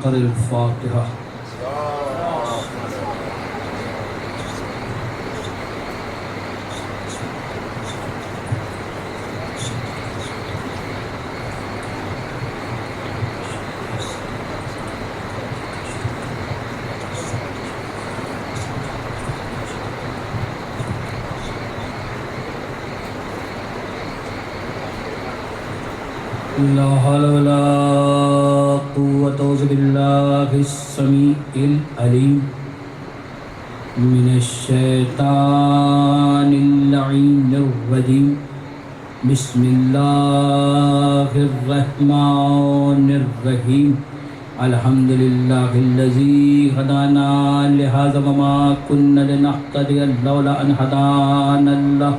اقرأ الفاتحہ۔ لا حول ولا قوة إلا بالله السميع العليم من الشيطان اللعين الرجيم بسم الله الرحمن الرحيم الحمد لله الذي هدانا لهذا وما كنا لنهتدي لولا أن هدانا الله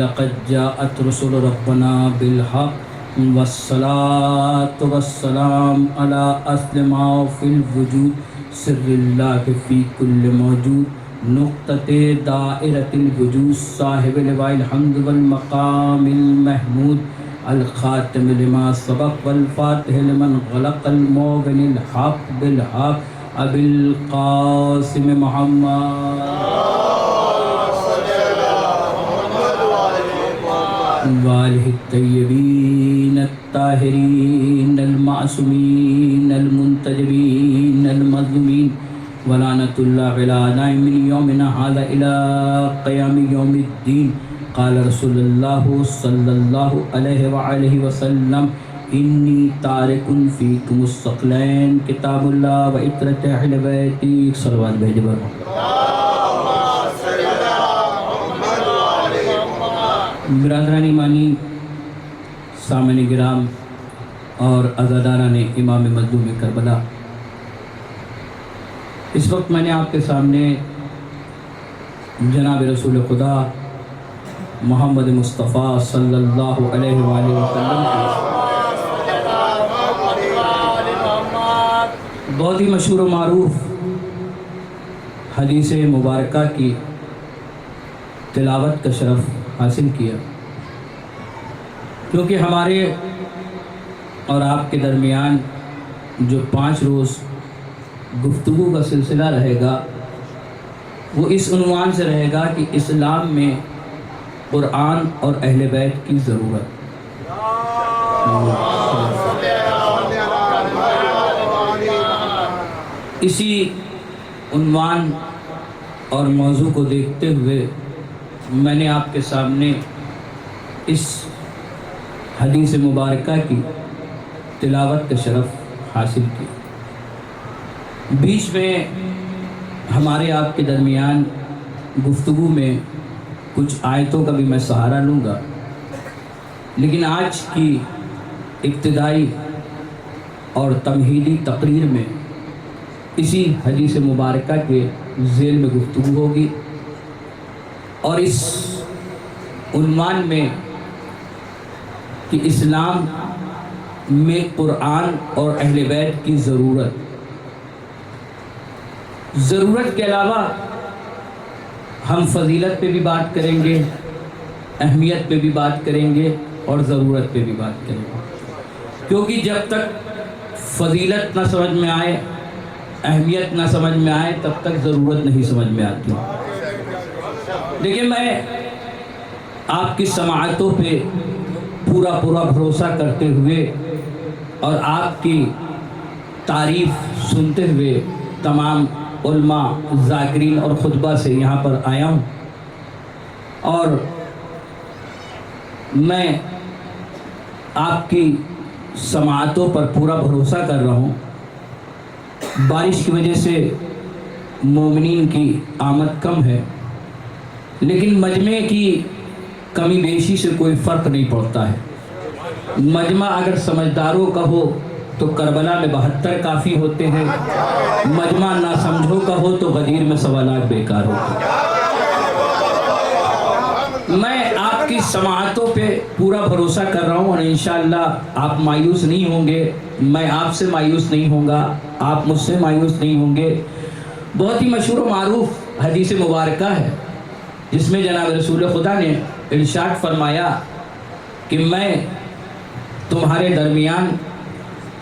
لقد جاءت رسل ربنا بالحق والصلاة والسلام على أصل ما في الوجود سر الله في كل موجود نقطة دائرة الوجود صاحب لواء الحمد والمقام المحمود الخاتم لما سبق والفاتح لمن غلق الموغن الحق بالحق أبي القاسم محمد وآلہ الطیبین الطاہرین المعصومین المنتجبین المظلومین ولعنۃ اللہ علی اعدائهم من یومنا ھذا الی قیام یوم الدین قال رسول اللہ صلی اللہ علیہ وآلہ وسلم انی تارک فیکم الثقلین کتاب اللہ و عطرۃ اہل بیتی صلوات بھیج برو۔ برادران ایمانی، سامعین گرام اور عزاداران امام مظلوم کربلا، اس وقت میں نے آپ کے سامنے جناب رسول خدا محمد مصطفیٰ صلی اللہ علیہ وآلہ وسلم کی بہت ہی مشہور و معروف حدیث مبارکہ کی تلاوت کا شرف حاصل کیا، کیونکہ ہمارے اور آپ کے درمیان جو 5 روز گفتگو کا سلسلہ رہے گا وہ اس عنوان سے رہے گا کہ اسلام میں قرآن اور اہل بیت کی ضرورت۔ اسی عنوان اور موضوع کو دیکھتے ہوئے میں نے آپ کے سامنے اس حدیث مبارکہ کی تلاوت کا شرف حاصل کیا۔ بیچ میں ہمارے آپ کے درمیان گفتگو میں کچھ آیتوں کا بھی میں سہارا لوں گا، لیکن آج کی ابتدائی اور تمہیدی تقریر میں اسی حدیث مبارکہ کے ذیل میں گفتگو ہوگی، اور اس عنوان میں کہ اسلام میں قرآن اور اہل بیت کی ضرورت کے علاوہ ہم فضیلت پہ بھی بات کریں گے، اہمیت پہ بھی بات کریں گے اور ضرورت پہ بھی بات کریں گے، کیونکہ جب تک فضیلت نہ سمجھ میں آئے، اہمیت نہ سمجھ میں آئے، تب تک ضرورت نہیں سمجھ میں آتی۔ لیکن میں آپ کی سماعتوں پہ پورا بھروسہ کرتے ہوئے اور آپ کی تعریف سنتے ہوئے تمام علماء، ذاکرین اور خطبہ سے یہاں پر آیا ہوں، اور میں آپ کی سماعتوں پر پورا بھروسہ کر رہا ہوں۔ بارش کی وجہ سے مومنین کی آمد کم ہے، لیکن مجمع کی کمی بیشی سے کوئی فرق نہیں پڑتا ہے۔ مجمع اگر سمجھداروں کا ہو تو کربلا میں 72 کافی ہوتے ہیں، مجمع نہ سمجھو کا ہو تو غدیر میں 1.25 لاکھ بیکار ہوتے ہیں۔ میں آپ کی سماعتوں پہ پورا بھروسہ کر رہا ہوں اور انشاءاللہ آپ مایوس نہیں ہوں گے، میں آپ سے مایوس نہیں ہوں گا، آپ مجھ سے مایوس نہیں ہوں گے۔ بہت ہی مشہور و معروف حدیث مبارکہ ہے جس میں جناب رسول خدا نے ارشاد فرمایا کہ میں تمہارے درمیان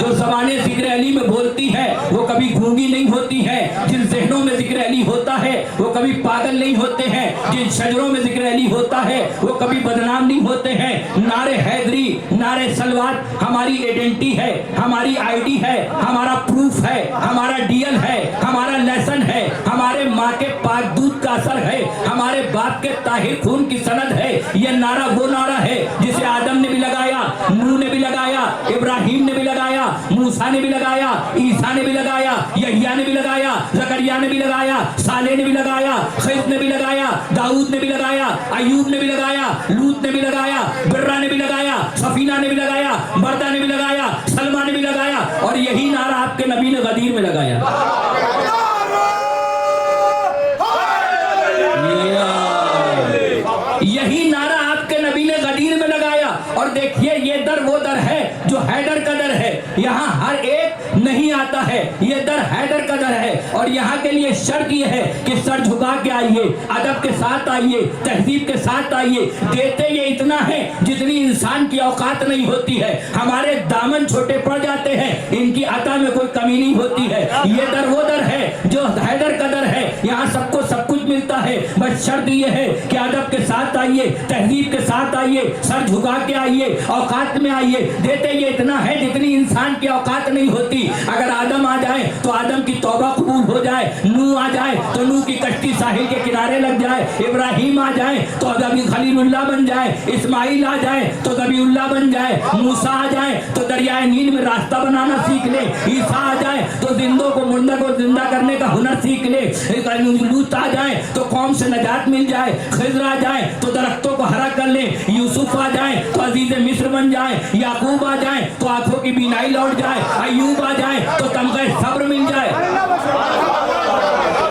جو زبانیں ذکر علی میں بولتی ہے وہ کبھی گونگی نہیں ہوتی ہے. جن ذہنوں میں ذکر علی ہوتا ہے وہ کبھی پاگل نہیں ہوتے ہیں. جن شجروں میں ذکر علی ہوتا ہے وہ کبھی بدنام نہیں ہوتے ہیں. نعرے حیدری، نعرے سلوات ہماری ایڈنٹی ہے، ہماری آئی ڈی ہے، ہمارا پروف ہے، ہمارا ڈی ایل ہے، ہمارا لیسن ہے. ہمارے ماں کے پاک دودھ کا اثر ہے، ہمارے باپ کے طاہر خون کی سند ہے. یہ نعرہ وہ نعرہ ہے جسے آدم نے بھی لگایا، نوح نے بھی لگایا، ابراہیم نے بھی لگایا، موسیٰ نے بھی لگایا، عیسیٰ نے بھی لگایا، یحییٰ نے بھی لگایا، زکریا نے بھی لگایا، صالح نے بھی لگایا، خضر نے بھی لگایا، داؤد نے بھی لگایا، ایوب نے بھی لگایا، لوط نے بھی لگایا، برہ نے بھی لگایا، سفینہ نے بھی لگایا، بردہ نے بھی لگایا، سلمہ نے بھی لگایا. اور یہی نعرہ آپ کے نبی نے غدیر میں لگایا. یہی نعرہ آپ کے نبی نے غدیر میں لگایا. اور دیکھیے یہ در وہ در ہے جو حیدر کا در ہے. یہاں ہر ایک نہیں آتا ہے، یہ در حیدر کا در ہے. اور یہاں کے لیے شرط یہ ہے کہ سر جھکا کے آئیے، ادب کے ساتھ آئیے، تہذیب کے ساتھ آئیے. دیتے یہ اتنا ہے جتنی انسان کی اوقات نہیں ہوتی ہے. ہمارے دامن چھوٹے پڑ جاتے ہیں، ان کی عطا میں کوئی کمی نہیں ہوتی ہے. یہ در وہ در ہے جو حیدر کا در ہے. یہاں سب کو سب کچھ ملتا ہے، بس شرط یہ ہے کہ ادب کے ساتھ آئیے، تہذیب کے ساتھ آئیے، سر جھکا کے آئیے، اوقات میں آئیے. دیتے یہ اتنا ہے جتنی انسان کی اوقات نہیں ہوتی. اگر آدم آ جائے تو آدم کی توبہ قبول ہو جائے، نوح آ جائے تو نوح کی کشتی ساحل کے کنارے لگ جائے، ابراہیم آ جائے تو نبی خلیل اللہ بن جائے، اسماعیل آ جائے تو نبی اللہ بن جائے، موسیٰ آ جائے تو دریائے نیل میں راستہ بنانا سیکھ لے، عیسیٰ آ جائے تو زندوں کو مردہ کو زندہ کرنے کا ہنر سیکھ لے، لوط آ جائے تو قوم سے نجات مل جائے، خضر آ جائے تو درختوں کو ہرا کر لے، یوسف آ جائے تو عزیز مصر بن جائے، یعقوب آ جائے تو آنکھوں کی بینائی لوٹ جائے، ایوب آ جائے تو تمغہ صبر مل جائے.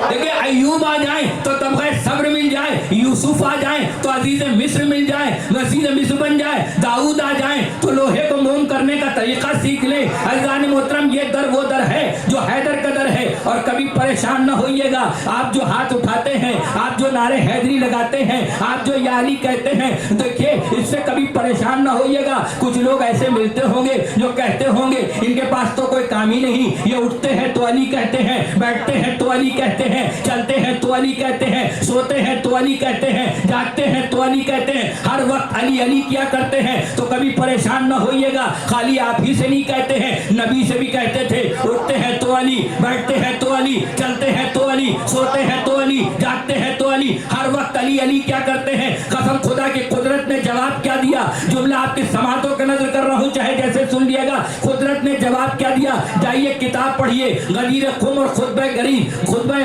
دیکھیں ایوب آ جائیں تو تمغہ صبر مل جائے، یوسف آ جائیں تو عزیز مصر مل جائے، عزیز مصر بن جائے، داؤد آ جائیں تو لوہے کو موم کرنے کا طریقہ سیکھ لے. عزیزان محترم یہ در وہ در ہے جو حیدر کا در ہے. اور کبھی پریشان نہ ہوئیے گا. آپ جو ہاتھ اٹھاتے ہیں، آپ جو نعرے حیدری لگاتے ہیں، آپ جو یا علی کہتے ہیں، دیکھیے اس سے کبھی پریشان نہ ہوئیے گا. کچھ لوگ ایسے ملتے ہوں گے جو کہتے ہوں گے ان کے پاس تو کوئی کام ہی نہیں، یہ اٹھتے ہیں تو علی کہتے ہیں، بیٹھتے ہیں تو علی کہتے ہیں، چلتے ہیں تو علی کہتے ہیں، سوتے ہیں تو علی کہتے ہیں، جاگتے ہیں تو علی کہتے ہیں، ہر وقت علی علی کیا کرتے ہیں. تو کبھی پریشان نہ ہوئیے گا. خالی آپ ہی سے نہیں کہتے ہیں، نبی سے بھی کہتے تھے. اٹھتے ہیں تو علی، بیٹھتے ہیں تو علی، چلتے ہیں تو علی، سوتے ہیں تو علی، جاگتے ہیں تو علی، ہر وقت علی علی کیا کرتے ہیں. قسم خدا کی قدرت نے جواب کیا دیا. جملہ آپ کی سماعتوں کے نظر کر رہا ہوں، چاہے جیسے سن لیے گا. قدرت نے جواب کیا دیا. جائیے کتاب پڑھیے، غدیر قم اور خطبہ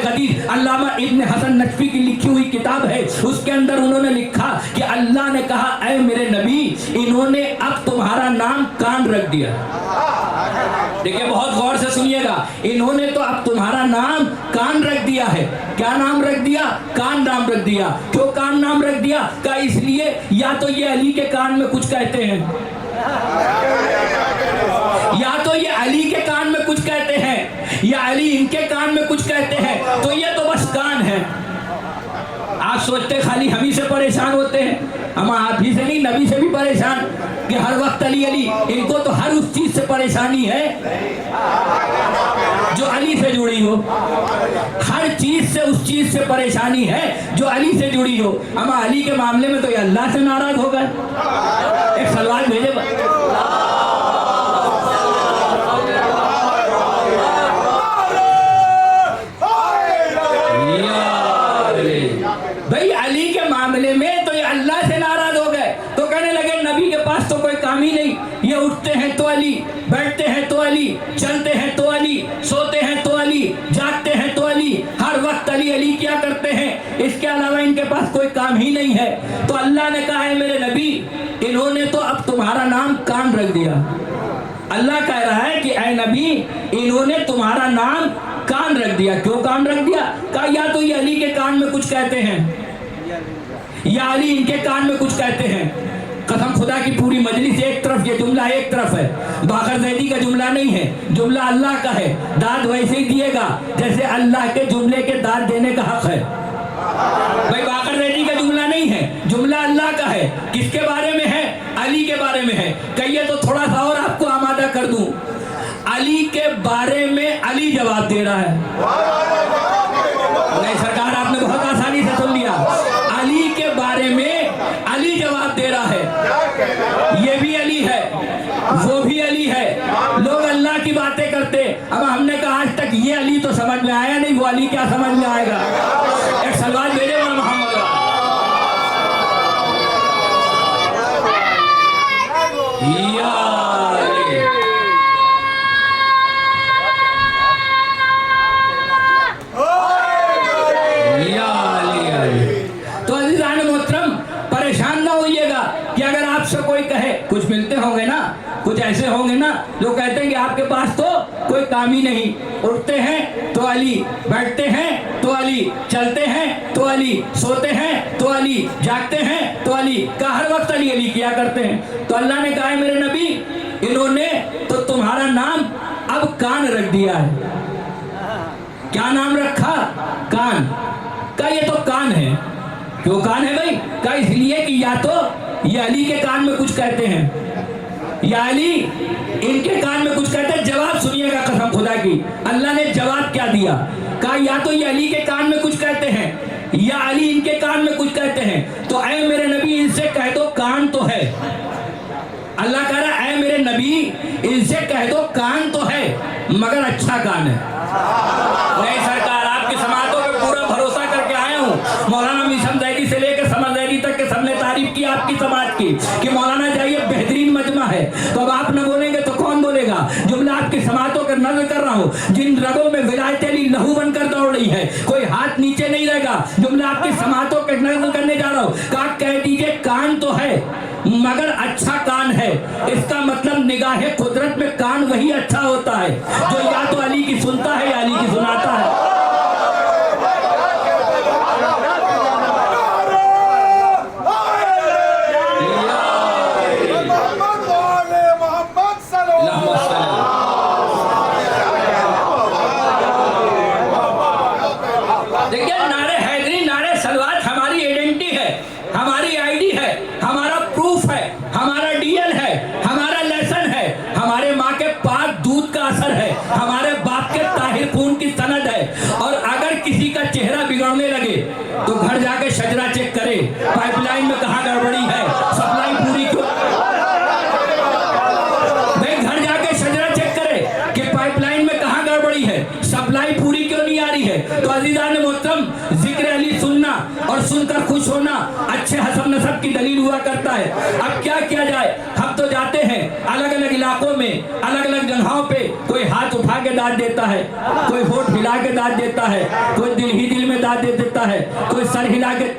غدیر، علامہ ابن حسن نجفی کی لکھی ہوئی کتاب ہے. اس کے اندر انہوں نے لکھا کہ اللہ نے کہا اے میرے نبی، انہوں نے اب تمہارا نام کان رکھ دیا. دیکھیں بہت غور سے سنیے گا. انہوں نے تو اب تمہارا نام کان رکھ دیا ہے. کیا نام رکھ دیا؟ کان نام رکھ دیا. کیوں کان نام رکھ دیا؟ کہ اس لیے یا تو یہ علی کے کان میں کچھ کہتے ہیں، یا تو یہ علی کے کان میں کچھ کہتے ہیں، یا علی ان کے کان میں کچھ کہتے ہیں. تو یہ تو بس کان ہے. آپ سوچتے خالی ہم ہی سے پریشان ہوتے ہیں. ہم آپ ہی سے نہیں، نبی سے بھی پریشان کہ ہر وقت علی علی. ان کو تو ہر اس چیز سے پریشانی ہے جو علی سے جڑی ہو. ہر چیز سے اس چیز سے پریشانی ہے جو علی سے جڑی ہو. ہم علی کے معاملے میں تو یہ اللہ سے ناراض ہو گئے. ایک سلوات بھیجے بھائی. علی کے معاملے میں تو یہ اللہ سے ناراض ہو گئے. تو کہنے لگے نبی کے پاس تو کوئی کام ہی نہیں. یہ اٹھتے ہیں تو علی، بیٹھتے ہیں تو علی، چلتے ہیں تو علی، سوتے ہیں تو علی، جاگتے ہیں تو علی، ہر وقت علی علی کیا کرتے ہیں. اس کے علاوہ ان کے پاس کوئی کام ہی نہیں ہے. تو اللہ نے کہا ہے میرے نبی، انہوں نے تو اب تمہارا نام کان رکھ دیا. اللہ کہہ رہا ہے کہ اے نبی، انہوں نے تمہارا نام کان رکھ دیا. کیوں کان رکھ دیا؟ کہا یا تو یہ علی کے کان میں کچھ کہتے ہیں، یا علی ان کے کان میں کچھ کہتے ہیں. قسم خدا کی پوری مجلس ایک طرف، یہ جملہ ایک طرف ہے. باقر زیدی کا جملہ نہیں ہے، جملہ اللہ کا ہے. داد ویسے ہی دیے گا جیسے اللہ کے جملے کے داد دینے کا حق ہے. بھائی باقر زیدی کا جملہ نہیں ہے، جملہ اللہ کا ہے. کس کے بارے میں ہے؟ علی کے بارے میں ہے. کہیے تو تھوڑا سا اور آپ کو آمادہ علی کے بارے میں علی جواب دے رہا ہے. نہیں سرکار آپ نے بہت آسانی سے سن لیا. علی کے بارے میں علی جواب دے رہا ہے. یہ بھی علی ہے, وہ بھی علی ہے. لوگ اللہ کی باتیں کرتے. اب ہم نے کہا آج تک یہ علی تو سمجھ میں آیا نہیں, وہ علی کیا سمجھ میں آئے گا. ایک سلوات بھیجے اور محمد کوئی کہے. کچھ ملتے ہوں گے نا, کچھ ایسے ہوں گے نا جو کہتے ہیں کہ آپ کے پاس تو کوئی کام ہی نہیں. اٹھتے ہیں تو علی, بیٹھتے ہیں تو علی, چلتے ہیں تو علی, سوتے ہیں تو علی, جاگتے ہیں تو علی, کا ہر وقت علی علی کیا کرتے ہیں. تو اللہ نے کہا ہے میرے نبی, انہوں نے تو تمہارا نام اب کان رکھ دیا ہے. کیا نام رکھا؟ کان. کا یہ تو کان ہے. کیوں کان ہے بھائی؟ کا اس لیے کہ یا تو یہ علی کے کان میں کچھ کہتے ہیں, یا علی ان کے کان میں کچھ کہتے ہیں. جواب سنیے گا قسم خدا کی, اللہ نے جواب کیا دیا. کہا یا تو یہ علی کے کان میں کچھ کہتے ہیں, یا علی ان کے کان میں کچھ کہتے ہیں. تو اے میرے نبی ان سے کہہ دو کان تو ہے. اللہ کہہ رہا ہے اے میرے نبی ان سے کہہ دو کان تو ہے, مگر اچھا کان ہے. نہیں سرکار, آپ کی سماعتوں پہ پورا بھروسہ کر کے آیا ہوں. مولانا میثم زیدی سے لے کے سمر زیدی تک کے سب نے تعریف کی آپ کی سماعت کی کہ مولانا جائیے بہترین مجمع ہے. تو اب آپ نہ بولیں گے تو کون بولے گا؟ جملہ آپ کی سماعتوں کا نظر کر رہا ہوں. جن رگوں میں ولایت علی لہو بن کر دوڑ رہی ہے, کوئی ہاتھ نیچے نہیں رہے گا. جملہ آپ کی سماعتوں کا نظر کرنے جا رہا ہوں. کہا کہہ دیجئے کان تو ہے مگر اچھا کان ہے. اس کا مطلب نگاہ قدرت میں کان وہی اچھا ہوتا ہے جو یا تو علی کی سنتا ہے یا علی کی سناتا ہے. دیکھیے نعرے حیدری, نعرے سلوات ہماری ایڈنٹی ہے, ہماری آئی ڈی ہے, ہمارا پروف ہے, ہمارا ڈی ایل ہے, ہمارا لیسن ہے, ہمارے ماں کے پاک دودھ کا اثر ہے, ہمارے باپ کے طاہر خون کی سند ہے. اور اگر کسی کا چہرہ بگڑنے لگے تو گھر جا کے شجرا چیک کرے, پائپ لائن میں کہاں گڑبڑی ہے, سپلائی پوری کیوں. بھائی گھر جا کے شجرا چیک کرے کہ پائپ لائن میں کہاں گڑبڑی ہے, سپلائی پوری کیوں نہیں آ رہی ہے. تو عزیزان محترم, ذکر علی سننا اور سن کر خوش ہونا اچھے حسب نسب کی دلیل ہوا کرتا ہے. اب کیا کیا جائے, ہم تو جاتے ہیں الگ الگ علاقوں میں, الگ الگ جگہوں پہ. کوئی ہاتھ اٹھا کے داد دیتا ہے, کوئی ہونٹ ہلا کے داد دیتا ہے, کوئی دل ہی دل میں داد دے دیتا ہے, کوئی سر ہلا کے,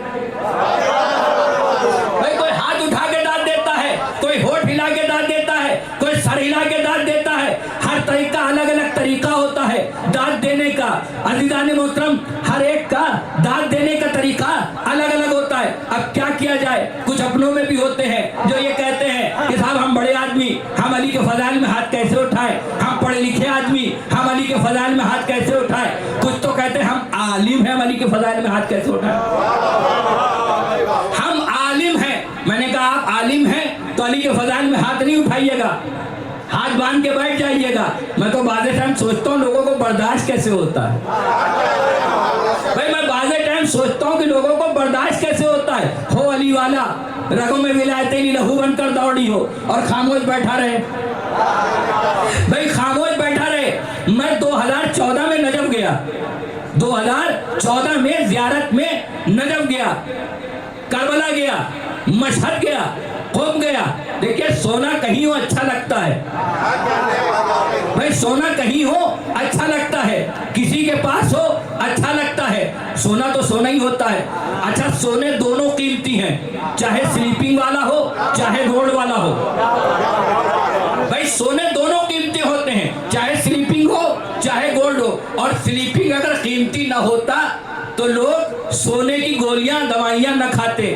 کوئی ہاتھ اٹھا کے داد دیتا ہے, کوئی ہونٹ ہلا کے داد دیتا ہے, کوئی سر ہلا کے داد دیتا ہے. ہر طریقہ الگ الگ طریقہ ہوتا ہے داد دینے کا. عزیزان محترم, ہر ایک کا داد دینے کا طریقہ الگ الگ ہوتا ہے. اب کیا کیا جائے, کچھ اپنوں میں بھی ہوتے ہیں جو یہ کہتے ہیں کہ صاحب ہم بڑے آدمی, ہم علی کے فضائل میں ہاتھ کیسے اٹھائیں, ہم پڑھے لکھے آدمی, ہم علی کے فضائل میں ہاتھ کیسے اٹھائیں. کچھ تو کہتے ہیں ہم عالم ہیں, ہم علی کے فضائل میں ہاتھ کیسے اٹھائیں. ہم عالم ہیں, میں نے کہا آپ عالم ہیں تو علی کے فضائل میں ہاتھ نہیں اٹھائیے گا, ہاتھ باندھ کے بیٹھ جائیے گا. میں تو بعض ٹائم سوچتا ہوں لوگوں کو برداشت کیسے ہوتا ہے. بھائی میں بعض ٹائم سوچتا ہوں کہ لوگوں کو برداشت کیسے ہوتا ہے. ہو علی والا, رگوں میں ولایت علی لہو بن کر دوڑی ہو اور خاموش بیٹھا رہے. بھائی خاموش بیٹھا رہے. میں 2014 میں نجف گیا, 2014 میں زیارت میں نجف گیا, کربلا گیا, مشہد گیا, قم گیا. دیکھیں سونا کہیں ہو اچھا لگتا ہے. بھائی سونا کہیں ہو اچھا لگتا ہے, کسی کے پاس ہو اچھا لگتا ہے. سونا تو سونا ہی ہوتا ہے. اچھا سونے دونوں قیمتی ہیں, چاہے سلیپنگ والا ہو چاہے گولڈ والا ہو. بھائی سونے دونوں قیمتی ہوتے ہیں, چاہے سلیپنگ ہو چاہے گولڈ ہو. اور سلیپنگ اگر قیمتی نہ ہوتا تو لوگ سونے کی گولیاں دوائیاں نہ کھاتے.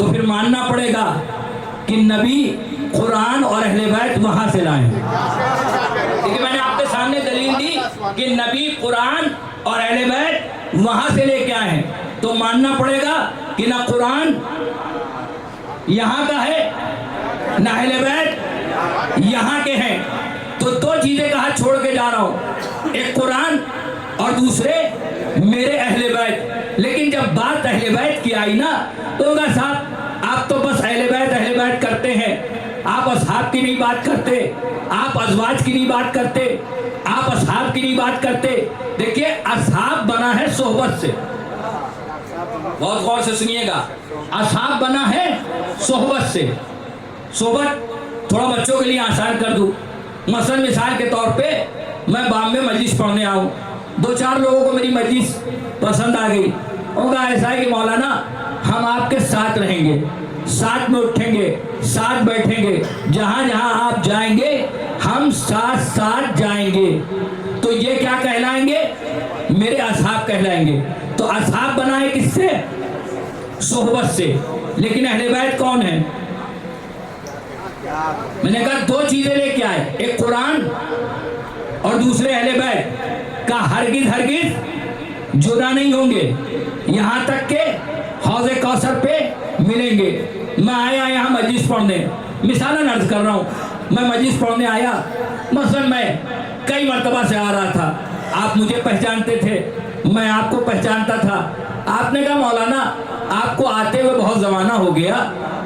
تو پھر ماننا پڑے گا کہ نبی قرآن اور اہل بیت وہاں سے لائے ہیں. کیونکہ میں نے آپ کے سامنے دلیل دی کہ نبی قرآن اور اہل بیت وہاں سے لے کے آئے ہیں. تو ماننا پڑے گا کہ نہ قرآن یہاں کا ہے نہ اہل بیت یہاں کے ہیں. تو دو چیزیں کہاں چھوڑ کے جا رہا ہوں, ایک قرآن اور دوسرے میرے اہل بیت. لیکن جب بات اہل بیت کی آئی نا تو صاحب آپ تو بس اہل بیت کرتے ہیں, آپ اصحاب کی نہیں بات کرتے, آپ ازواج کی نہیں بات کرتے, آپ اصحاب کی نہیں بات کرتے. دیکھیے اصحاب بنا ہے صحبت سے, بہت غور سے سنیے گا, اصحاب بنا ہے صحبت سے. صحبت تھوڑا بچوں کے لیے آسان کر دوں. مثلا مثال کے طور پہ میں بامبے مجلس پڑھنے آؤں, دو چار لوگوں کو میری مجلس پسند آ گئی, ان کا ایسا ہے کہ مولانا ہم آپ کے ساتھ رہیں گے, ساتھ میں اٹھیں گے, ساتھ بیٹھیں گے, جہاں جہاں آپ جائیں گے ہم ساتھ ساتھ جائیں گے. تو یہ کیا کہلائیں گے؟ میرے اصحاب کہلائیں گے. تو اصحاب بنا ہے کس سے؟ صحبت سے. لیکن اہل بیت کون ہے؟ میں نے کہا دو چیزیں لے کے آئے, ایک قرآن اور دوسرے اہل بیت کا ہرگز جدا نہیں ہوں گے, یہاں تک کہ حوض کوثر پہ ملیں گے. میں آیا یہاں مجلس پڑھنے, مثالاً عرض کر رہا ہوں, میں مجلس پڑھنے آیا, مثلا میں کئی مرتبہ سے آ رہا تھا, آپ مجھے پہچانتے تھے, میں آپ کو پہچانتا تھا. آپ نے کہا مولانا آپ کو آتے ہوئے بہت زمانہ ہو گیا,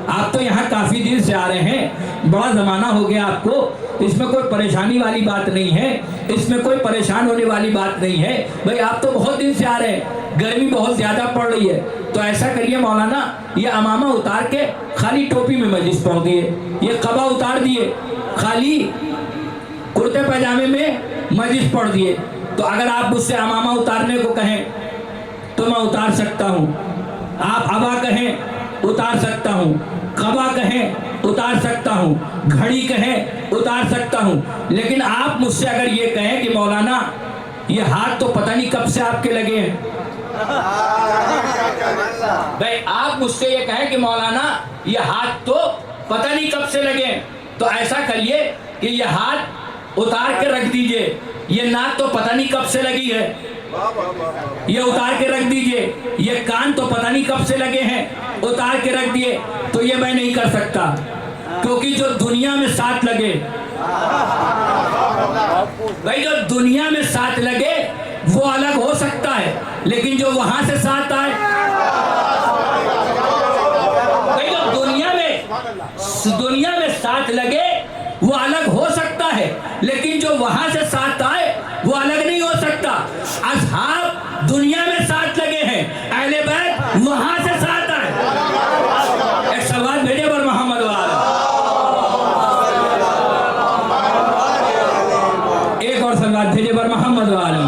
آپ تو یہاں کافی دن سے آ رہے ہیں, بڑا زمانہ ہو گیا آپ کو, اس میں کوئی پریشانی والی بات نہیں ہے, اس میں کوئی پریشان ہونے والی بات نہیں ہے. بھئی آپ تو بہت دن سے آ رہے ہیں, گرمی بہت زیادہ پڑ رہی ہے, تو ایسا کریے مولانا یہ امامہ اتار کے خالی ٹوپی میں مجلس پڑھ دیے, یہ قبا اتار دیے, خالی کرتے پاجامے میں مجلس پڑھ دیے. تو اگر آپ مجھ سے امامہ اتارنے کو کہیں تو میں اتار سکتا ہوں, آپ ابا کہیں اتار سکتا ہوں, قبا کہیں اتار سکتا ہوں, گھڑی کہیں اتار سکتا ہوں. لیکن آپ مجھ سے اگر یہ کہیں کہ مولانا یہ ہاتھ تو پتہ نہیں کب سے آپ کے لگے ہیں, بھائی آپ مجھ سے یہ کہیں کہ مولانا یہ ہاتھ تو پتہ نہیں کب سے لگے ہیں, تو ایسا کریے کہ یہ ہاتھ اتار کے رکھ دیجئے, یہ ناک تو پتہ نہیں کب سے لگی ہے, یہ اتار کے رکھ دیجئے, یہ کان تو پتہ نہیں کب سے لگے ہیں, اتار کے رکھ دیے. تو یہ میں نہیں کر سکتا, کیونکہ جو دنیا میں ساتھ لگے, بھائی جو دنیا میں ساتھ لگے وہ الگ ہو سکتا ہے, لیکن جو وہاں سے ساتھ آئے, بھائی جو دنیا میں ساتھ لگے وہ الگ ہو سکتا ہے, لیکن جو وہاں سے ساتھ آئے وہ الگ نہیں ہو سکتا. اصحاب دنیا میں ساتھ لگے ہیں, اہل بیت وہاں سے ساتھ آئے. ایک سوال بھیجے پر محمد والا, ایک اور سوال بھیجے پر محمد والا.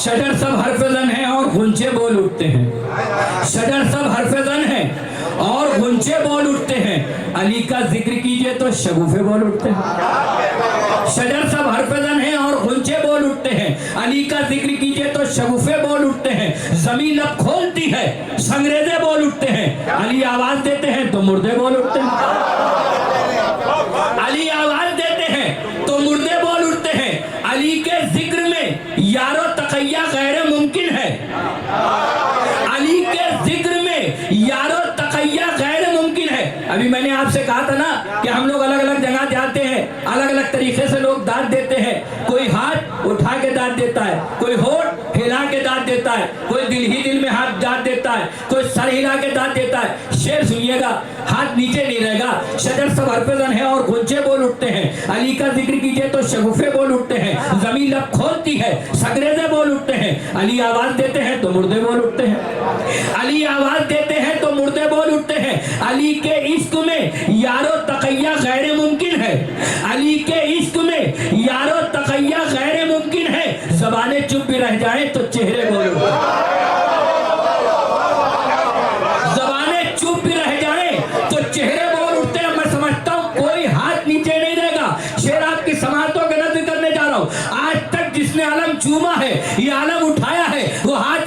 شجر سب حرف زن ہیں اور غنچے بول اٹھتے ہیں, شجر سب حرف زن ہیں اور غنچے بول اٹھتے ہیں, علی کا ذکر کیجئے تو شگوفے بول اٹھتے ہیں. شجر سب حرف زن ہیں اور غنچے بول اٹھتے ہیں, علی کا ذکر کیجئے تو شگوفے بول اٹھتے ہیں. زمین لب کھولتی ہے سنگریزے بول اٹھتے ہیں, علی آواز دیتے ہیں تو مردے بول اٹھتے ہیں. علی آواز دیتے ہیں تو مردے بول اٹھتے ہیں. علی کے ذکر میں یار و تقیہ غیر ممکن ہے, علی کے ذکر میں یار و تقیہ غیر ممکن ہے. ابھی میں نے آپ سے کہا تھا نا کہ ہم لوگ الگ الگ جگہ جاتے ہیں, الگ الگ طریقے سے لوگ داد دیتے ہیں. کوئی ہاتھ اٹھا کے داد دیتا ہے, کوئی ہونٹ ہلا کے داد دیتا ہے, کوئی دل ہی دل میں ہاتھ داد دیتا ہے, کوئی سر ہلا کے داد دیتا ہے. شعر سنیے گا, ہاتھ نیچے نہیں رہے گا. شجر سب حرف زن ہے اور غنچے بول اٹھتے ہیں, علی کا ذکر کیجئے تو شگوفے بول اٹھتے ہیں. زمین لب کھولتی ہے سنگریزے بول اٹھتے ہیں, علی آواز دیتے ہیں تو مردے بول اٹھتے ہیں. علی آواز دیتے ہیں تو مردے بول اٹھتے ہیں. علی کے عشق میں یار و تقیہ غیر ممکن ہے, علی کے عشق میں یار و تقیہ غیر ممکن ہے. زبانیں چپ بھی رہ جائیں تو چہرے بول اٹھتے ہیں, زبانیں چپ بھی رہ جائیں تو چہرے بول اٹھتے ہیں. میں سمجھتا ہوں کوئی ہاتھ نیچے نہیں رہے گا. شعر آپ کی سماعتوں کا نظر کرنے جا رہا ہوں. آج تک جس نے علم چوما ہے, یہ علم اٹھایا ہے, وہ ہاتھ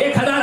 1000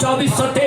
2400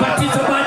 2505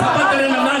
56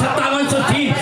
5703,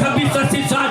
2680 7,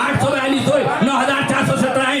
842 2, 9417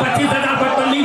25055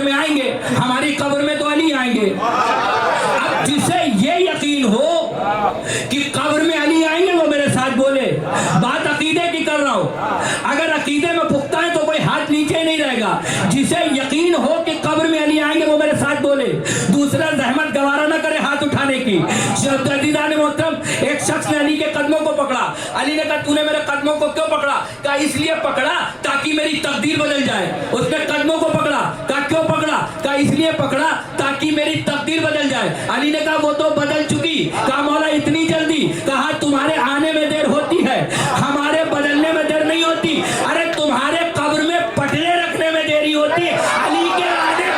قبر میں آئیں گے, ہماری قبر میں تو علی آئیں گے. اب جسے یہ یقین ہو کہ قبر میں علی آئیں گے وہ میرے ساتھ بولے. بات عقیدے کی کر رہا ہوں, اگر عقیدے میں پختہ ہے تو کوئی ہاتھ نیچے نہیں رہے گا. جسے یقین ہو کہ قبر میں علی آئیں گے وہ میرے ساتھ بولے. دوسرا زحمت گوارا نہ کرے ہاتھ اٹھانے کی. عزیزان محترم, ایک شخص نے علی کے قدموں کو پکڑا. علی نے کہا تو نے میرے قدموں کو کیوں پکڑا؟ کہا اس لیے پکڑا تاکہ میری تقدیر بدل جائے. اس نے قدموں کو پکڑا. کہا کیوں پکڑا؟ کہا اس لیے پکڑا تاکہ میری تقدیر بدل جائے. علی نے کہا وہ تو بدل چکی. کہا مولا اتنی جلدی؟ کہا تمہارے آنے میں دیر ہوتی ہے, ہمارے بدلنے میں دیر نہیں ہوتی. ارے تمہارے قبر میں پٹلے رکھنے میں دیری ہوتی ہے, علی کے آنے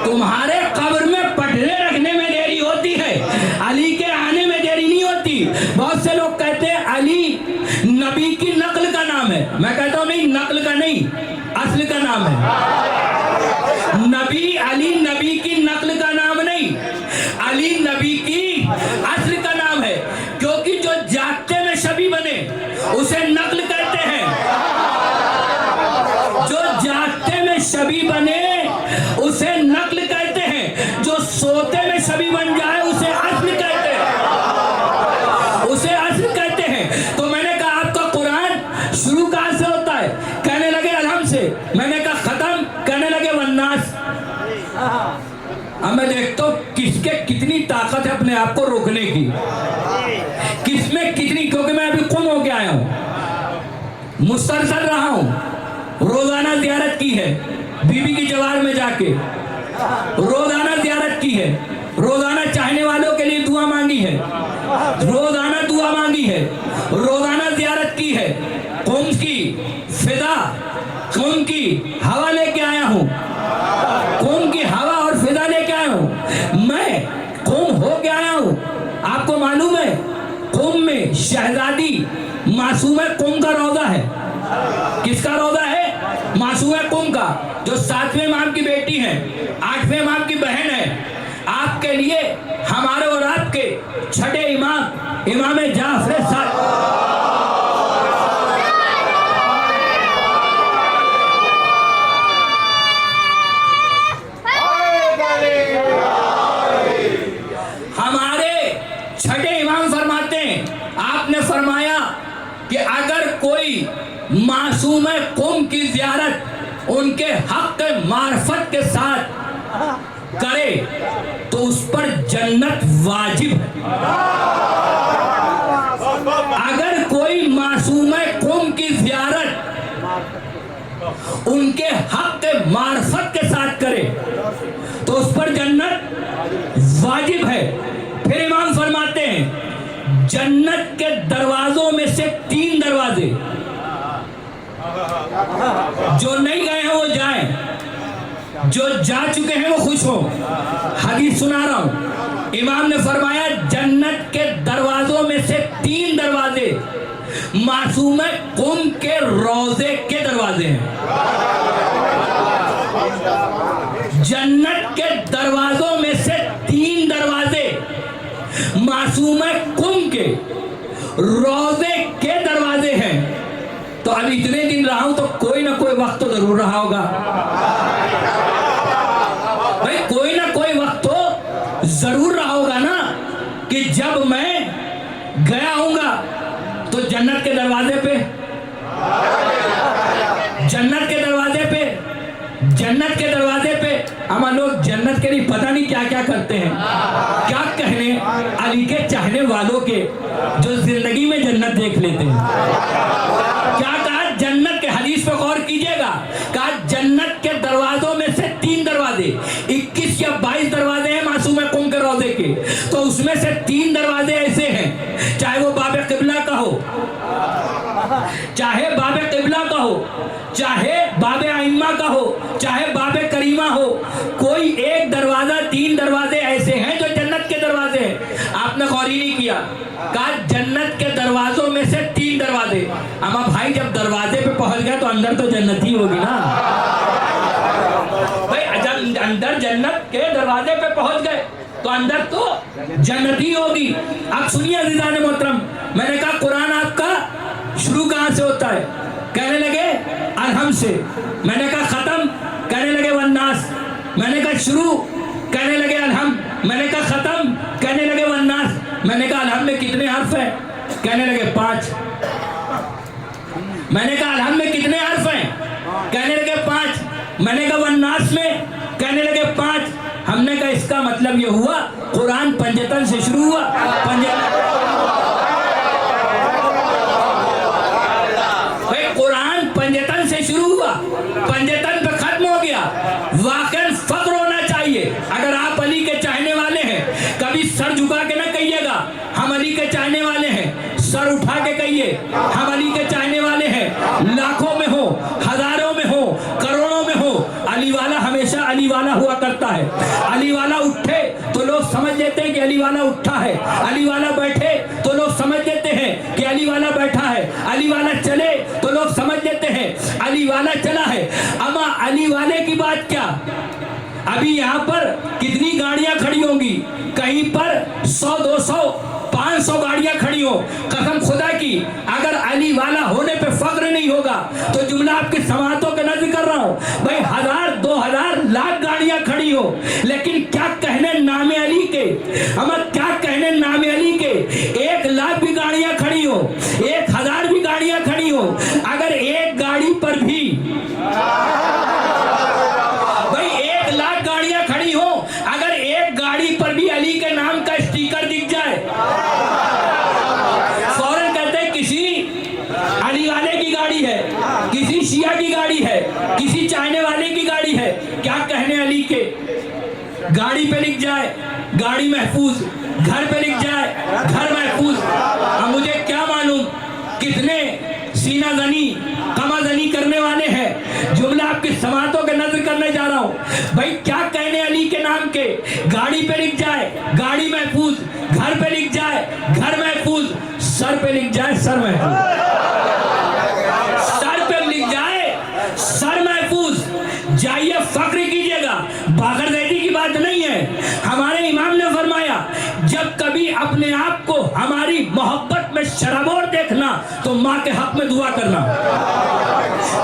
تمہارے قبر میں پٹلے رکھنے میں دیری ہوتی ہے, علی کے آنے میں دیری نہیں ہوتی. بہت سے لوگ کہتے ہیں علی نبی کی نقل کا نام ہے. میں کہتا ہوں نہیں, نقل کا نہیں, اصل کا نام ہے. نبی علی نبی کی نقل کا نام نہیں, علی نبی کی اصل کا نام ہے. کیونکہ جو جاگتے میں شبی بنے اسے نقل کہتے ہیں. جو جاگتے میں شبی بنے اسے نقل کہتے ہیں. جو سوتے میں شبی بن جائے اسے اصل کہتے ہیں, اسے اصل کہتے ہیں. تو میں نے کہا آپ کا قرآن شروع کہاں سے ہوتا ہے؟ کہنے لگے الحم سے. میں نے کہا ختم؟ کہنے لگے والناس. اب میں دیکھتا ہوں کس کے کتنی طاقت ہے اپنے آپ کو روکنے کی, کس میں کتنی. کیونکہ میں ابھی قم ہو کے آیا ہوں, مسترسل رہا ہوں, روزانہ زیارت کی ہے بی بی کی جوار میں جا کے, روزانہ زیارت کی ہے, روزانہ چاہنے والوں کے لیے دعا مانگی ہے, روزانہ دعا مانگی ہے, روزانہ زیارت کی ہے. قوم کی فضا, قوم کی ہوا لے کے آیا ہوں, قوم کی ہوا اور فضا لے کے آیا ہوں. میں قوم ہو کے آیا ہوں. آپ کو معلوم ہے قوم میں شہزادی معصومہ قوم کا روضہ ہے. کس کا روضہ ہے؟ معصومہ قوم کا, جو 7ویں امام کی بیٹی ہے, 8ویں امام کی بہن ہے. آپ کے لیے ہمارے اور آپ کے چھٹے امام امام جعفر صادق کہ اگر کوئی معصوم قوم کی زیارت ان کے حق معرفت کے ساتھ کرے تو اس پر جنت واجب ہے. اگر کوئی معصوم قوم کی زیارت ان کے حق معرفت کے ساتھ کرے تو اس پر جنت واجب ہے. پھر امام فرماتے ہیں جنت کے دروازوں میں سے 3 دروازے, جو نہیں گئے ہیں وہ جائیں, جو جا چکے ہیں وہ خوش ہوں. حدیث سنا رہا ہوں, امام نے فرمایا جنت کے دروازوں میں سے 3 دروازے معصوم قوم کے روضے کے دروازے ہیں. جنت کے دروازوں میں سے 3 دروازے معصوم قوم کے روضے کے دروازے ہیں. تو اب اتنے دن رہا ہوں تو کوئی نہ کوئی وقت تو ضرور رہا ہوگا بھائی, کوئی نہ کوئی وقت تو ضرور رہا ہوگا نا کہ جب میں گیا ہوں گا تو جنت کے دروازے پہ, جنت کے دروازے پہ, جنت کے دروازے پہ ہم لوگ جنت کے لیے پتہ نہیں کیا کیا کرتے ہیں. کیا کہنے علی کے چاہنے والوں کے جو زندگی میں جنت دیکھ لیتے ہیں. کیا کہا جنت کے, حدیث پہ غور کیجئے گا, کہا جنت کے دروازوں میں سے 3 دروازے, 21 یا 22 دروازے ہیں معصوم قوم کے روضے کے, تو اس میں سے 3 دروازے ایسے ہیں, چاہے وہ باب قبلہ کا ہو, چاہے باب قبلہ کا ہو, چاہے باب ائمہ کا ہو چاہے باب کریمہ ہو، کوئی ایک دروازہ، 3 دروازے ایسے ہیں جو جنت کے دروازے ہیں. آپ نے غور ہی نہیں کیا، کہا جنت کے دروازوں میں سے 3 دروازے. اما بھائی جب دروازے پہ پہنچ گیا تو اندر تو جنت ہی ہوگی نا بھائی. جب اندر جنت کے دروازے پہ پہنچ گئے تو اندر تو جنت ہی ہوگی. اب سنیے عزیزان محترم، میں نے کہا قرآن آپ کا شروع کہاں سے ہوتا ہے؟ کہنے لگے الحم سے. میں نے کہا ختم؟ کہنے لگے والناس. میں نے کہا شروع؟ کہنے لگے الحم. میں نے کہا ختم؟ کہنے لگے والناس. میں نے کہا الحم میں کتنے حرف ہیں؟ کہنے لگے 5. میں نے کہا الحم میں کتنے حرف ہیں؟ کہنے لگے 5. میں نے کہا والناس میں؟ کہنے لگے 5. ہم نے کہا اس کا مطلب یہ ہوا قرآن پنجتن سے شروع ہوا. قرآن پنجتن سے شروع ہوا، پنجتن پہ ختم ہو گیا. واقعاً فخر ہونا چاہیے اگر آپ علی کے چاہنے والے ہیں. کبھی سر جھکا کے نہ کہیے گا ہم علی کے چاہنے والے ہیں، سر اٹھا کے کہیے ہم علی کے چاہنے والے ہیں. لاکھوں میں ہو، ہزاروں میں ہو، کروڑوں میں ہو، علی والا ہمیشہ علی والا ہوا کرتا ہے. علی والا اٹھے تو لوگ سمجھ لیتے ہیں کہ علی والا اٹھا ہے. علی والا بیٹھے تو لوگ سمجھ لیتے ہیں کہ علی والا بیٹھا ہے. علی والا چلے تو لوگ سمجھ لیتے ہیں علی والا چلا ہے. اما علی والے کی بات کیا؟ ابھی یہاں پر کتنی گاڑیاں کھڑی ہوں گی؟ کہیں پر 100 200 500 گاڑیاں کھڑی ہو. قسم خدا کی اگر علی والا ہونے پہ فخر نہیں ہوگا تو جملہ آپ کی سماعتوں کا نہ ذکر رہا ہوں بھائی 1000 2000 لاکھ گاڑیاں کھڑی ہو، لیکن کیا کہنے نام علی کے. ہمیں کیا کہنے نام علی کے. 1 لاکھ بھی گاڑیاں کھڑی ہو، 1000 بھی گاڑیاں کھڑی ہو، اگر ایک گاڑی پر بھی بھائی 1 لاکھ گاڑیاں کھڑی ہو، اگر ایک گاڑی پر بھی علی کے نام کا اسٹیکر دکھ جائے فوراً کہتے ہیں کسی علی والے کی گاڑی ہے، کسی شیعہ کی گاڑی ہے، کسی چاہنے والے کی گاڑی ہے. کیا کہنے علی کے. گاڑی پہ لکھ جائے گاڑی محفوظ، گھر پہ لکھ جائے گھر محفوظ. اب مجھے کیا معلوم کتنے سینہ زنی قمع زنی کرنے والے ہیں. جملہ آپ کی سماعتوں کے نظر کرنے جا رہا ہوں بھائی کیا کہنے علی کے نام کے. گاڑی پہ لکھ جائے گاڑی محفوظ، گھر پہ لکھ جائے گھر محفوظ، سر پہ لکھ جائے سر محفوظ. سر پہ لکھ جائے سر محفوظ. جائیے فخر کیجئے گا، باخر زیدی کی بات نہیں ہے. ہمارے امام نے فرمایا جب کبھی اپنے آپ کو ہماری محبت میں شرابور دیکھنا تو ماں کے حق میں دعا کرنا.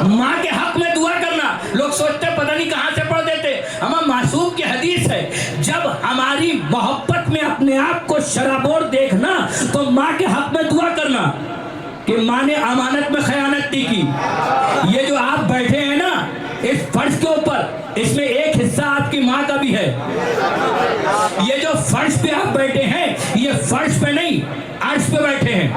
ماں کے حق میں دعا کرنا. لوگ سوچتے پتہ نہیں کہاں سے پڑھ دیتے. ہمارا معصوم کی حدیث ہے جب ہماری محبت میں اپنے آپ کو شرابور دیکھنا تو ماں کے حق میں دعا کرنا کہ ماں نے امانت میں خیانت نہیں کی. یہ جو آپ بیٹھے ہیں نا اس فرش کے اوپر، اس میں ایک حصہ آپ کی ماں کا بھی ہے. یہ جو فرش پہ آپ بیٹھے ہیں یہ فرش پہ نہیں عرش پہ بیٹھے ہیں.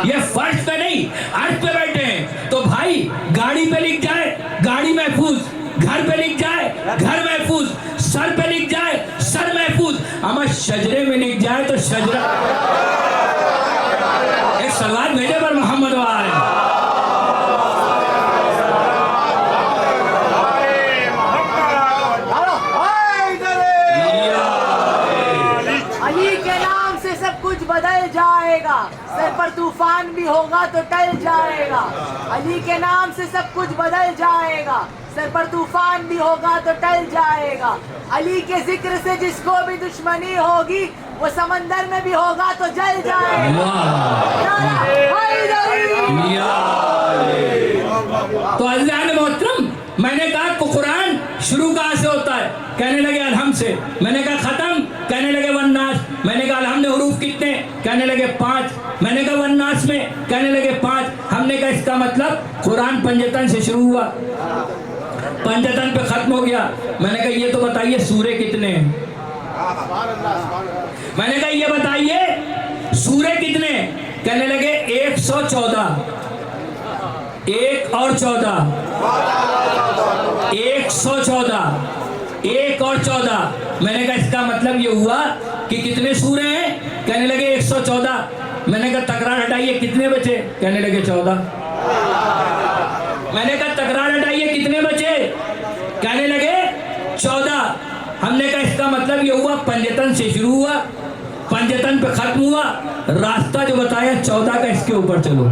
یہ فرش پہ نہیں عرش پہ بیٹھے ہیں. تو بھائی گاڑی پہ لکھ جائے گاڑی محفوظ، گھر پہ لکھ جائے گھر محفوظ، سر پہ لکھ جائے سر محفوظ. اما شجرے میں لکھ جائے تو شجرہ. ایک سلوات بھیجے پر محمد وآلہ. علی کے نام سے سب کچھ بدل جائے گا، سر پر طوفان بھی ہوگا تو ٹل جائے گا. علی کے نام سے سب کچھ بدل جائے گا، سر پر طوفان بھی ہوگا تو ٹل جائے گا. علی کے ذکر سے جس کو بھی دشمنی ہوگی وہ سمندر میں بھی ہوگا تو جل جائے گا. تو عزیزان محترم میں نے کہا کہ قرآن شروع کہاں سے ہوتا ہے؟ کہنے لگے الحم سے. میں نے کہا ختم؟ کہنے لگے والناس. میں نے کہا الحم نے حروف کتنے؟ کہنے لگے 5. میں نے کہا والناس میں؟ کہنے لگے 5. ہم نے کہا اس کا مطلب قرآن پنجتن سے شروع ہوا پنجتن پہ ختم ہو گیا. میں نے کہا یہ تو بتائیے سورے کتنے ہیں؟ میں نے کہا یہ بتائیے سورے کتنے؟ کہنے لگے 114. 1 اور 14 114 1 اور 14. میں نے کہا اس کا مطلب یہ ہوا کہ کتنے سورے ہیں؟ کہنے لگے 114. میں نے کہا تکرار ہٹائیے کتنے بچے؟ کہنے لگے 14. میں نے کہا تکرار ہٹائیے، کتنے بچے؟ کہنے لگے 14۔ ہم نے کہا اس کا مطلب یہ ہوا پنجتن سے شروع ہوا، پنجتن پہ ختم ہوا، راستہ جو بتایا 14 کا اس کے اوپر چلو،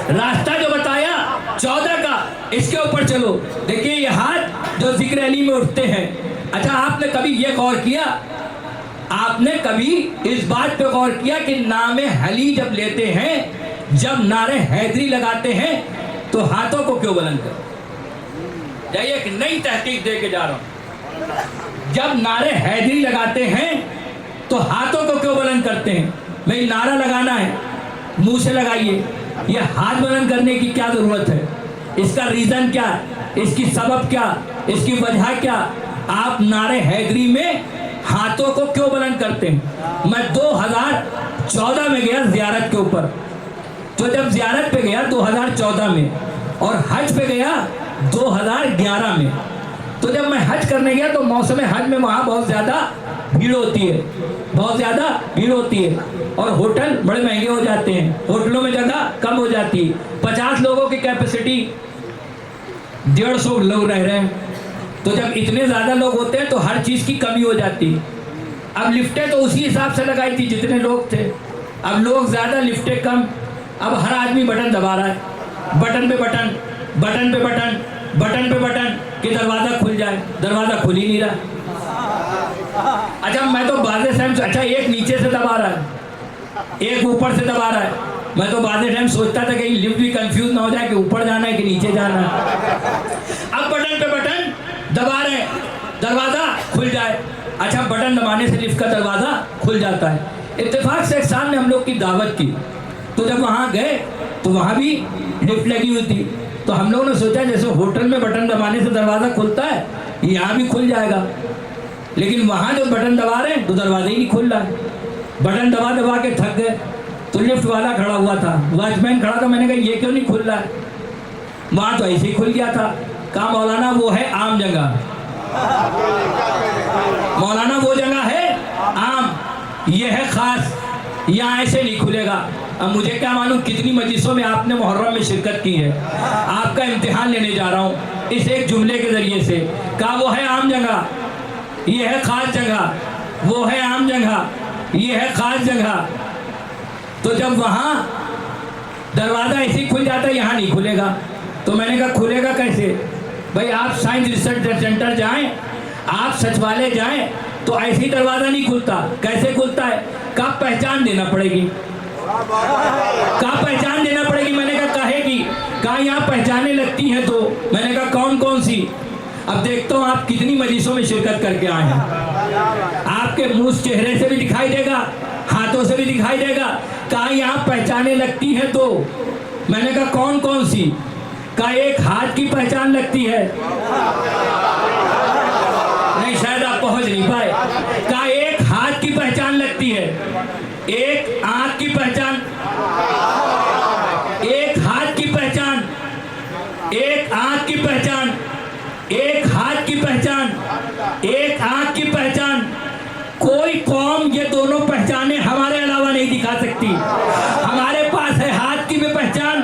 راستہ جو بتایا 14 کا اس کے اوپر چلو۔ دیکھیے یہ ہاتھ جو ذکر علی میں اٹھتے ہیں، اچھا آپ نے کبھی یہ غور کیا، آپ نے کبھی اس بات پہ غور کیا کہ نام علی جب لیتے ہیں، جب نعرہ حیدری لگاتے ہیں تو ہاتھوں کو کیوں بلند کرتے؟ یہ ایک نئی تحقیق دے کے جا رہا ہوں، جب نعرہ حیدری لگاتے ہیں تو ہاتھوں کو کیوں بلند کرتے ہیں؟ بھئی نعرہ لگانا ہے منہ سے لگائیے، یہ ہاتھ بلند کرنے کی کیا ضرورت ہے؟ اس کا ریزن کیا ہے؟ اس کی سبب کیا؟ اس کی وجہ کیا؟ آپ نعرہ حیدری میں ہاتھوں کو کیوں بلند کرتے ہیں؟ میں 2014 میں گیا زیارت کے اوپر، تو جب زیارت پہ گیا 2014 میں اور حج پہ گیا 2011 میں، تو جب میں حج کرنے گیا تو موسم حج میں وہاں بہت زیادہ بھیڑ ہوتی ہے، بہت زیادہ بھیڑ ہوتی ہے، اور ہوٹل بڑے مہنگے ہو جاتے ہیں، ہوٹلوں میں جگہ کم ہو جاتی ہے، 50 لوگوں کی کیپیسٹی 150 لوگ رہ رہے ہیں، تو جب اتنے زیادہ لوگ ہوتے ہیں تو ہر چیز کی کمی ہو جاتی ہے۔ اب لفٹیں تو اسی حساب سے لگائی تھی جتنے لوگ تھے، اب لوگ زیادہ لفٹیں کم، اب ہر آدمی بٹن دبا رہا ہے، بٹن پہ بٹن، بٹن پہ بٹن، بٹن پہ بٹن کہ دروازہ کھل جائے، دروازہ کھل ہی نہیں رہا۔ اچھا میں تو بعض ٹائم، اچھا ایک نیچے سے دبا رہا ہے، ایک اوپر سے دبا رہا ہے، میں تو بعض ٹائم سوچتا تھا کہ لفٹ بھی کنفیوز نہ ہو جائے کہ اوپر جانا ہے کہ نیچے جانا ہے۔ اب بٹن پہ بٹن دبا رہے ہیں دروازہ کھل جائے، اچھا بٹن دبانے سے لفٹ کا دروازہ کھل جاتا ہے۔ اتفاق سے ایک سال نے ہم لوگ کی دعوت کی، تو جب وہاں گئے تو وہاں بھی لفٹ لگی ہوئی تھی، تو ہم لوگوں نے سوچا جیسے ہوٹل میں بٹن دبانے سے دروازہ کھلتا ہے یہاں بھی کھل جائے گا، لیکن وہاں جو بٹن دبا رہے ہیں تو دروازہ ہی نہیں کھل رہا ہے، بٹن دبا دبا کے تھک گئے، تو لفٹ والا کھڑا ہوا تھا، واچ مین کھڑا تھا، میں نے کہا یہ کیوں نہیں کھل رہا ہے؟ وہاں تو ایسے ہی کھل گیا تھا۔ کہا مولانا وہ ہے عام جگہ، مولانا وہ جگہ ہے عام، یہ ہے خاص، یہاں ایسے نہیں کھلے گا۔ اب مجھے کیا معلوم کتنی مجلسوں میں آپ نے محرم میں شرکت کی ہے، آپ کا امتحان لینے جا رہا ہوں اس ایک جملے کے ذریعے سے۔ کہا وہ ہے عام جگہ، یہ ہے خاص جگہ، وہ ہے عام جگہ، یہ ہے خاص جگہ۔ تو جب وہاں دروازہ ایسے ہی کھل جاتا ہے یہاں نہیں کھلے گا، تو میں نے کہا کھلے گا کیسے؟ بھائی آپ سائنس ریسرچ سینٹر جائیں، آپ سچوالے جائیں تو ایسے ہی دروازہ نہیں کھلتا، کیسے کھلتا ہے؟ کہا پہچان دینا پڑے گی، کہا پہچان دینا پڑے گی، میں نے کہا کہے گی؟ کہا یہاں پہچانے لگتی ہیں، تو میں نے کہا کون کون سی؟ اب دیکھتا ہوں آپ کتنی مجلسوں میں شرکت کر کے آئے ہیں، آپ کے منہ چہرے سے بھی دکھائی دے گا، ہاتھوں سے بھی دکھائی دے گا۔ کہا یہاں پہچانے لگتی ہے، تو میں نے کہا کون کون سی؟ کہا ایک ہاتھ کی پہچان لگتی ہے، نہیں شاید آپ پہنچ نہیں پائے۔ کہا ایک ہاتھ کی پہچان لگتی ہے، ایک آنکھ کی پہچان، ایک ہاتھ کی پہچان، ایک آنکھ کی پہچان، ایک ہاتھ کی پہچان، ایک آنکھ کی پہچان۔ کوئی قوم یہ دونوں پہچانیں ہمارے علاوہ نہیں دکھا سکتی۔ ہمارے پاس ہے ہاتھ کی بھی پہچان،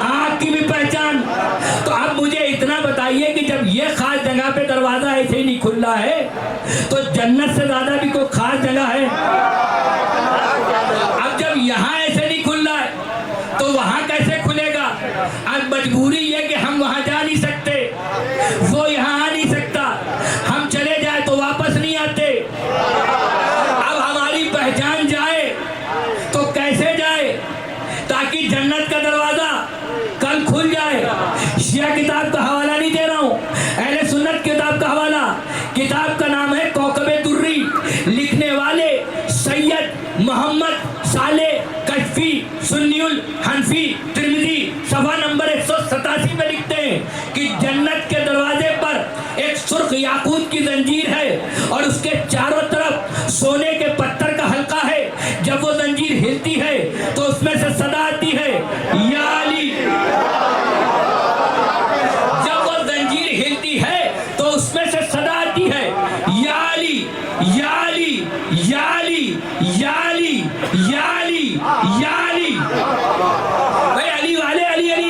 آنکھ کی بھی پہچان۔ تو اب مجھے اتنا بتائیے کہ جب یہ خاص جگہ پہ دروازہ ایسے ہی نہیں کھل رہا ہے تو جنت سے زیادہ بھی کوئی خاص جگہ ہے؟ اب جب یہاں ایسے نہیں کھل رہا ہے تو وہاں کیسے کھلے گا؟ اب مجبوری یہ کہ ہم وہاں جا نہیں سکتے، وہ یہاں آ نہیں سکتا، ہم چلے جائے تو واپس نہیں آتے۔ اب ہماری پہچان جائے تو کیسے جائے تاکہ جنت کا دروازہ کل کھل جائے؟ شیعہ کتاب کا حوالہ نہیں دے رہا ہوں، اہل سنت کتاب کا حوالہ، کتاب کا نام ہے کوکب دری، لکھنے والے سید محمد صالح کشفی سنی الحنفی ترمذی، صفحہ نمبر 187 میں لکھتے ہیں کہ جنت کے دروازے پر ایک سرخ یاقوت کی زنجیر ہے اور اس کے چاروں طرف سونے کے پتھر کا حلقہ ہے۔ جب وہ زنجیر ہلتی ہے تو اس میں سے صدا آتی ہے یا علی۔ جب وہ زنجیر ہلتی ہے تو اس میں سے صدا آتی ہے یا علی، یا علی، یا علی، یا علی، یا علی، یا علی۔ بھائی علی والے علی علی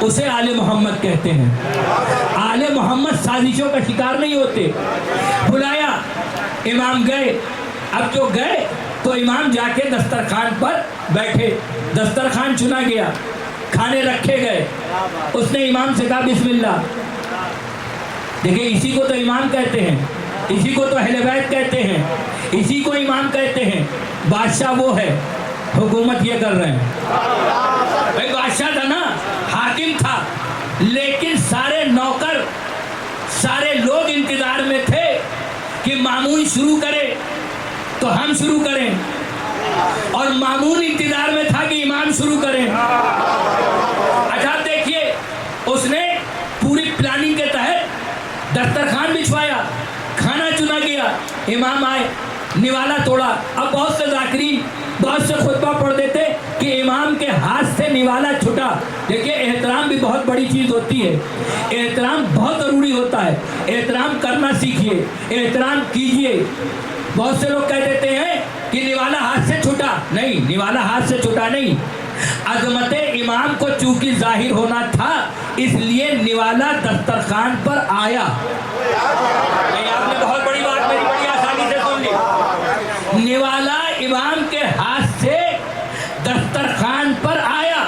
اسے آل محمد کہتے ہیں. آل محمد سازشوں کا شکار نہیں ہوتے. بلایا, امام گئے. اب جو گئے تو امام جا کے دسترخوان پر بیٹھے. دسترخوان چنا گیا, کھانے رکھے گئے. اس نے امام سے کہا بسم اللہ. دیکھیں اسی کو تو امام کہتے ہیں, اسی کو تو اہل بیت کہتے ہیں, اسی کو امام کہتے ہیں. بادشاہ وہ ہے, حکومت یہ کر رہے ہیں. بھائی بادشاہ تھا نا, حاکم تھا, لیکن سارے نوکر, سارے لوگ انتظار میں تھے کہ مامون شروع کرے تو ہم شروع کریں, اور مامون انتظار میں تھا کہ امام شروع کریں. اچھا دیکھیے, اس نے پوری پلاننگ کے تحت دسترخوان بچھوایا, کھانا چنا گیا. امام آئے, نوالا توڑا. اب بہت سے ذاکرین, بہت سے خطبہ پڑھ دیتے کہ امام کے ہاتھ سے نوالا چھٹا. دیکھیے احترام بھی بہت بڑی چیز ہوتی ہے, احترام بہت ضروری ہوتا ہے. احترام کرنا سیکھیے, احترام کیجیے. بہت سے لوگ کہہ دیتے ہیں کہ نوالا ہاتھ سے چھٹا. نہیں, نوالا ہاتھ سے چھٹا نہیں. عظمت امام کو چونکہ ظاہر ہونا تھا اس لیے نوالا دسترخوان پر آیا. نہیں, آپ نے بہت بڑی بات میری بڑی آسانی سے سن لی. نوالا امام کے ہاتھ سے دسترخوان پر آیا.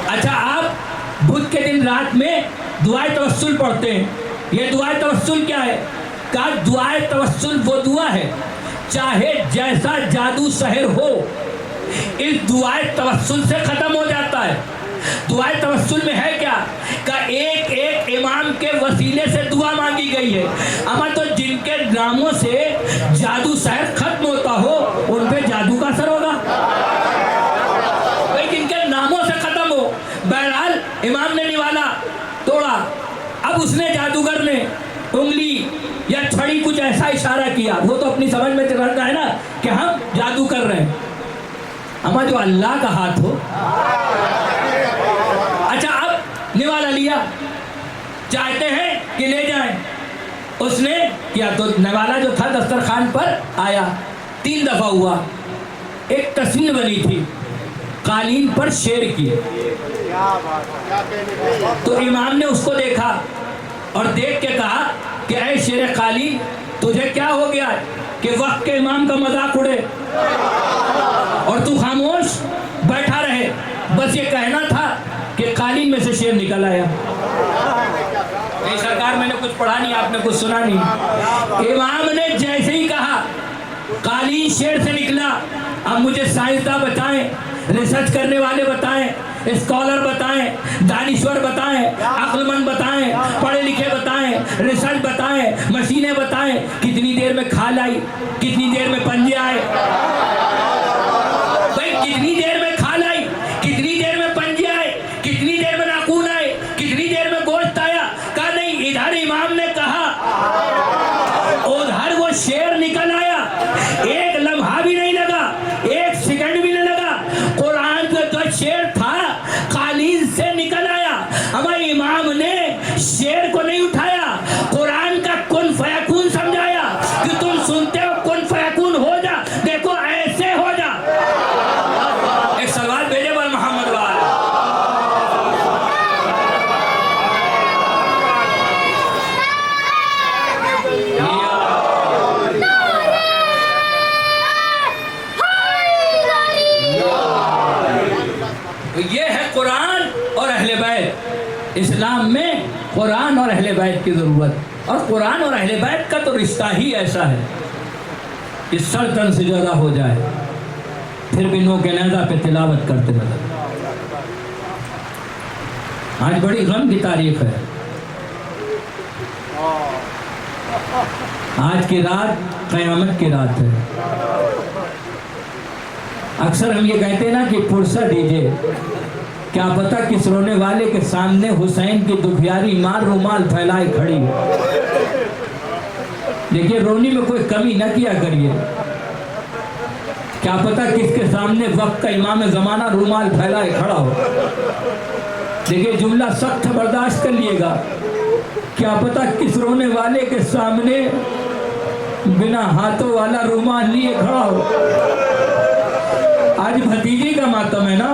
اچھا, آپ بدھ کے دن رات میں دعائے توسل پڑھتے ہیں. یہ دعائے توسل کیا ہے؟ کہا دعائے توسل وہ دعا ہے چاہے جیسا جادو سحر ہو, اس دعائے توسل سے ختم ہو جاتا ہے. دعائے توسل میں ہے کیا؟ کہ ایک ایک امام کے وسیلے سے دعا مانگی گئی ہے. اما تو جن کے ناموں سے جادو سحر ختم ہوتا ہو ان پہ جادو کا اثر ہوگا, جن کے ناموں سے ختم ہو. بہرحال امام نے نوالا توڑا. اب اس نے جادوگر نے انگلی یا چھڑی کچھ ایسا اشارہ کیا, وہ تو اپنی سمجھ میں رہتا ہے نا کہ ہم جادو کر رہے ہیں. اما جو اللہ کا ہاتھ ہو. اچھا, اب نوالا لیا, چاہتے ہیں کہ لے جائیں. اس نے کیا تو نوالا جو تھا دسترخوان پر آیا. 3 دفعہ ہوا. ایک تصویر بنی تھی قالین پر شیر کی. تو امام نے اس کو دیکھا اور دیکھ کے کہا کہ اے شیر قالین, تجھے کیا ہو گیا کہ وقت کے امام کا مذاق اڑے اور تو خاموش بیٹھا رہے. بس یہ کہنا تھا کہ قالین میں سے شیر نکل آیا. نہیں سرکار, میں نے کچھ پڑھا نہیں, آپ نے کچھ سنا نہیں. امام نے جیسے ہی کہا قالین شیر سے نکلا. اب مجھے سائنسداں بتائیں, ریسرچ کرنے والے بتائیں, اسکالر بتائیں, دانشور بتائیں, عقل مند بتائیں, پڑھے لکھے بتائیں, ریسرچ بتائیں, مشینیں بتائیں, کتنی دیر میں کھال آئی, کتنی دیر میں پنجے آئے. بھائی کتنی دیر میں کھال آئی, کتنی دیر میں پنجے آئے, کتنی دیر میں ناخون آئے, کتنی دیر میں گوشت آیا. کہا نہیں, ادھر امام نے کہا ادھر وہ شیر نکل آیا. ایک لمحہ بھی نہیں لگا, ایک سیکنڈ بھی نہیں لگا. قرآن کا جو شیر تھا قالین سے نکل آیا. ہمارے امام نے شیر کو نہیں اٹھایا, قرآن کا کن فیکون سمجھایا کہ تم سنتے ہو کن فیکون ہو جا, دیکھو ایسے ہو جا. ایک سوال بھیجے بر محمد وال. یہ ہے قرآن اور اہل بیت. اسلام میں قرآن اور اہل بیت کی ضرورت, اور قرآن اور اہل بیت کا تو رشتہ ہی ایسا ہے کہ سر تن سے جدا ہو جائے پھر بھی نو کے نیزہ پہ تلاوت کرتے نظر. آج بڑی غم کی تاریخ ہے. آج کی رات قیامت کی رات ہے. اکثر ہم یہ کہتے ہیں نا کہ فرصت دیجئے, کیا پتہ کس رونے والے کے سامنے حسین کی دکھیاری ماں رومال پھیلائے کھڑی ہو. دیکھیے رونی میں کوئی کمی نہ کیا کریے. کیا پتہ کس کے سامنے وقت کا امام زمانہ رومال پھیلائے کھڑا ہو. دیکھیے جملہ سخت برداشت کر لیے گا. کیا پتہ کس رونے والے کے سامنے بنا ہاتھوں والا رومال لیے کھڑا ہو. آج بھتیجی کا ماتم ہے نا,